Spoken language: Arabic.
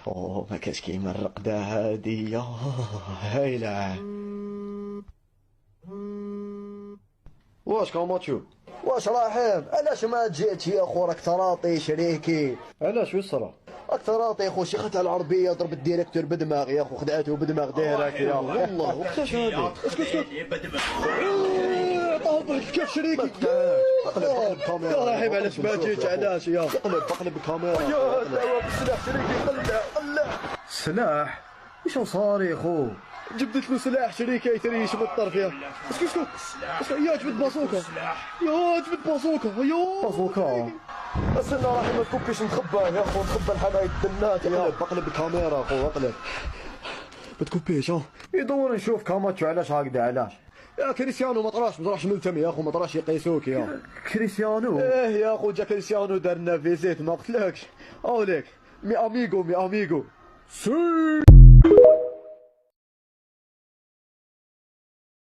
اوه ما كاش كيما الرقدة هادي هايلة. واش كوماتشو؟ واش رحيم، علاش ما جيتش يا خو؟ راك تراطي شريكي. علاش واش صرا؟ راك تراطي يا خو، شي خدها العربيه ضرب الديريكتور بدماغ يا خو، خدعته بدماغ دايرك يا والله وقتاش هادي؟ اسكت طهر كيف شريكي. قلب الكاميرا يا رحيم علاش ما جيتش؟ علاش يا قلب الكاميرا. يا دوا بالسلاح شريكي، قلع. سلاح؟ شنو صار يا خو؟ جبدت له سلاح شريكي يتريش من الطرف يا اسكت. يا جبد بازوكا، يا جبد بازوكا، يا بازوكا. استنى رحيم ما تكبش نخبى يا خو، نخبى الحماية الدنات يا. اقلب الكاميرا خو اقلب. ما تكوبيش ها. يدور نشوف كاماتشو علاش هكذا، علاش يا كريستيانو ما طراش ملتمي يا خو، ما طراش يقيسوك يا كريستيانو. ايه يا خو، جا كريستيانو دار لنا فيزيت ما قلتلكش؟ اوليك مي اميغو. سي